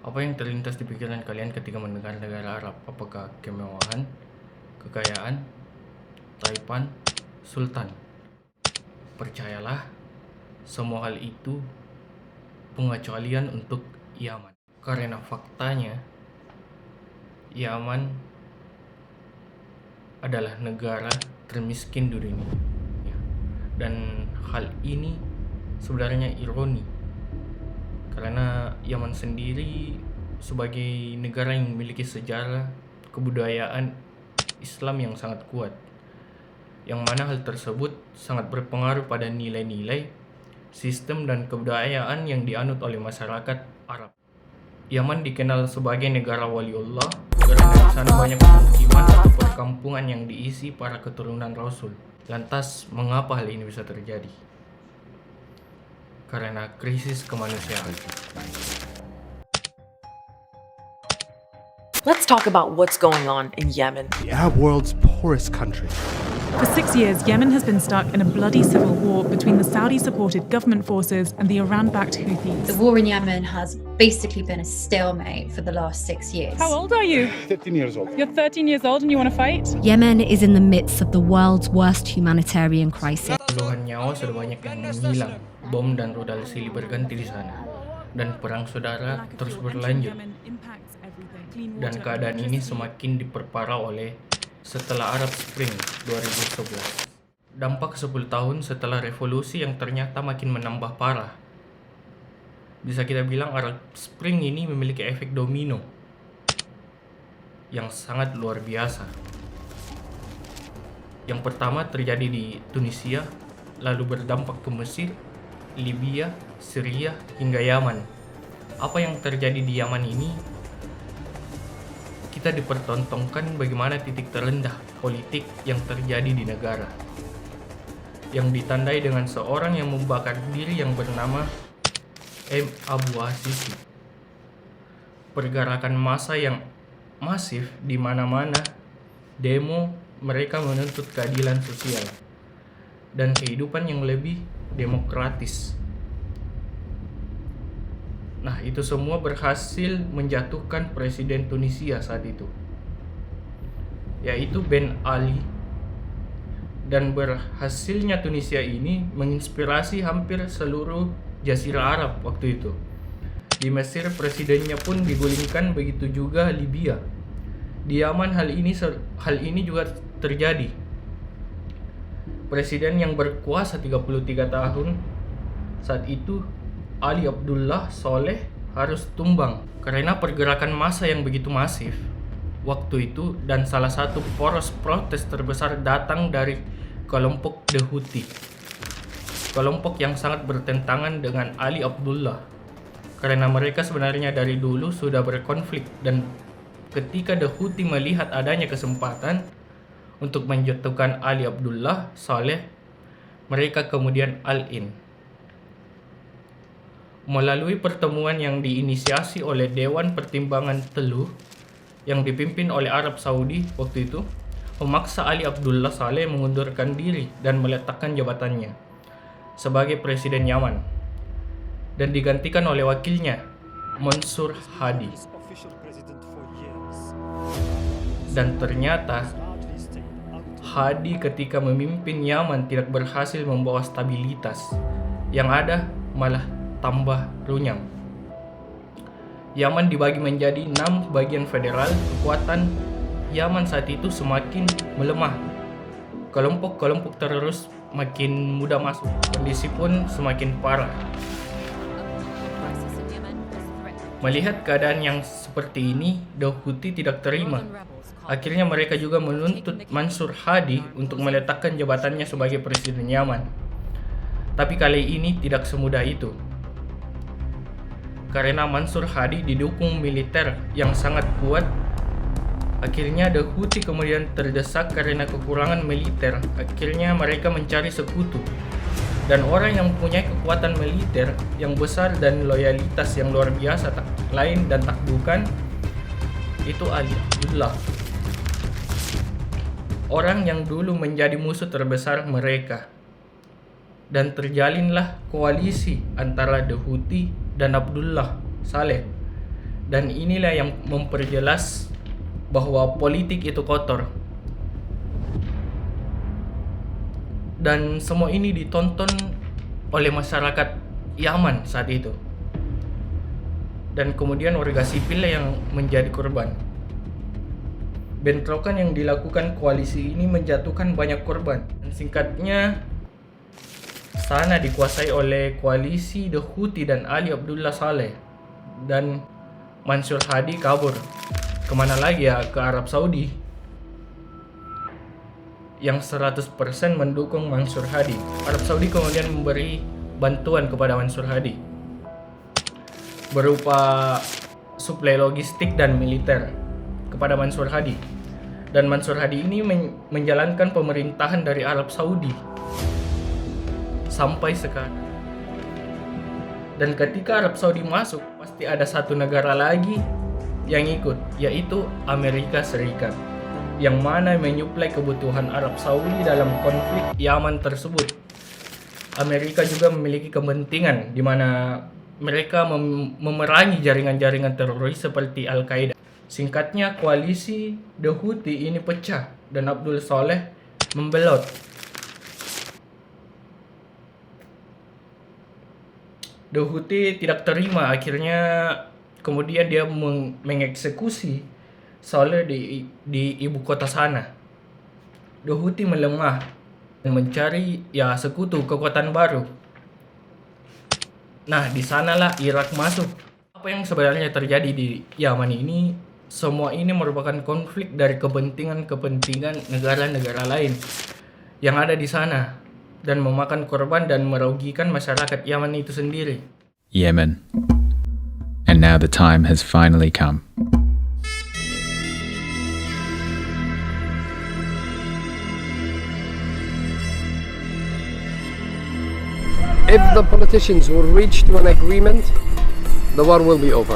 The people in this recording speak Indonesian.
Apa yang terlintas di pikiran kalian ketika mendengar negara Arab? Apakah kemewahan, kekayaan, taipan, sultan? Percayalah, semua hal itu pengecualian untuk Yaman. Karena faktanya, Yaman adalah negara termiskin di dunia. Dan hal ini sebenarnya ironi, karena Yaman sendiri sebagai negara yang memiliki sejarah kebudayaan Islam yang sangat kuat, yang mana hal tersebut sangat berpengaruh pada nilai-nilai, sistem dan kebudayaan yang dianut oleh masyarakat Arab. Yaman dikenal sebagai negara waliullah karena di sana banyak pemukiman atau perkampungan yang diisi para keturunan Rasul. Lantas, mengapa hal ini bisa terjadi? Karena krisis kemanusiaan. Let's talk about what's going on in Yemen. The Arab world's poorest country. For 6 years, Yemen has been stuck in a bloody civil war between the Saudi-supported government forces and the Iran-backed Houthis. The war in Yemen has basically been a stalemate for the last 6 years. How old are you? 13 years old. You're 13 years old and you want to fight? Yemen is in the midst of the world's worst humanitarian crisis. Puluhan nyawa sudah banyak yang menghilang, bom dan rudal silih berganti di sana, dan perang saudara terus berlanjut. Dan keadaan ini semakin diperparah oleh setelah Arab Spring 2011. Dampak 10 tahun setelah revolusi yang ternyata makin menambah parah. Bisa kita bilang Arab Spring ini memiliki efek domino yang sangat luar biasa. Yang pertama terjadi di Tunisia, lalu berdampak ke Mesir, Libya, Syria, hingga Yaman. Apa yang terjadi di Yaman ini? Kita dipertontonkan bagaimana titik terendah politik yang terjadi di negara, yang ditandai dengan seorang yang membakar diri yang bernama M. Abu Asisi. Pergerakan massa yang masif di mana-mana, demo, mereka menuntut keadilan sosial dan kehidupan yang lebih demokratis. Nah, itu semua berhasil menjatuhkan Presiden Tunisia saat itu, yaitu Ben Ali. Dan berhasilnya Tunisia ini menginspirasi hampir seluruh Jazirah Arab waktu itu. Di Mesir presidennya pun digulingkan, begitu juga Libya. Di Yaman hal ini juga terjadi. Presiden yang berkuasa 33 tahun saat itu, Ali Abdullah Saleh, harus tumbang karena pergerakan massa yang begitu masif waktu itu, dan salah satu poros protes terbesar datang dari kelompok The Houthi, kelompok yang sangat bertentangan dengan Ali Abdullah karena mereka sebenarnya dari dulu sudah berkonflik, dan ketika The Houthi melihat adanya kesempatan untuk menjatuhkan Ali Abdullah Saleh, mereka kemudian all-in. Melalui pertemuan yang diinisiasi oleh Dewan Pertimbangan Teluh yang dipimpin oleh Arab Saudi waktu itu, memaksa Ali Abdullah Saleh mengundurkan diri dan meletakkan jabatannya sebagai Presiden Yaman dan digantikan oleh wakilnya, Mansur Hadi. Dan ternyata Hadi ketika memimpin Yaman tidak berhasil membawa stabilitas, yang ada malah tambah runyam. Yaman dibagi menjadi 6 bagian federal. Kekuatan Yaman saat itu semakin melemah. Kelompok-kelompok teroris makin mudah masuk. Kondisi pun semakin parah. Melihat keadaan yang seperti ini, The Houthi tidak terima. Akhirnya mereka juga menuntut Mansur Hadi untuk meletakkan jabatannya sebagai Presiden Yaman. Tapi kali ini tidak semudah itu, karena Mansur Hadi didukung militer yang sangat kuat. Akhirnya The Houthi kemudian terdesak karena kekurangan militer. Akhirnya mereka mencari sekutu, dan orang yang mempunyai kekuatan militer yang besar dan loyalitas yang luar biasa tak lain dan tak bukan itu Ali Abdullah, orang yang dulu menjadi musuh terbesar mereka. Dan terjalinlah koalisi antara The Houthi dan Abdullah Saleh Dan inilah yang memperjelas bahwa politik itu kotor. Dan semua ini ditonton oleh masyarakat Yaman saat itu. Dan kemudian warga sipil yang menjadi korban. Bentrokan yang dilakukan koalisi ini menjatuhkan banyak korban. Dan singkatnya, sana dikuasai oleh koalisi The Houthi dan Ali Abdullah Saleh. Dan Mansur Hadi kabur. Kemana lagi ya? Ke Arab Saudi. Yang 100% mendukung Mansur Hadi. Arab Saudi kemudian memberi bantuan kepada Mansur Hadi berupa suplai logistik dan militer kepada Mansur Hadi. Dan Mansur Hadi ini menjalankan pemerintahan dari Arab Saudi sampai sekarang. Dan ketika Arab Saudi masuk, pasti ada satu negara lagi yang ikut, yaitu Amerika Serikat, yang mana menyuplai kebutuhan Arab Saudi dalam konflik Yaman tersebut. Amerika juga memiliki kepentingan di mana mereka memerangi jaringan-jaringan teroris seperti Al-Qaeda. Singkatnya, koalisi The Houthi ini pecah dan Abdul Saleh membelot. The Houthi tidak terima, akhirnya kemudian dia mengeksekusi Saleh di ibu kota sana. The Houthi melemah dan mencari sekutu kekuatan baru. Nah, di sanalah Irak masuk. Apa yang sebenarnya terjadi di Yaman ini? Semua ini merupakan konflik dari kepentingan negara-negara lain yang ada di sana dan memakan korban dan merugikan masyarakat Yaman itu sendiri. Yemen. And now the time has finally come. If the politicians will reach to an agreement, the war will be over.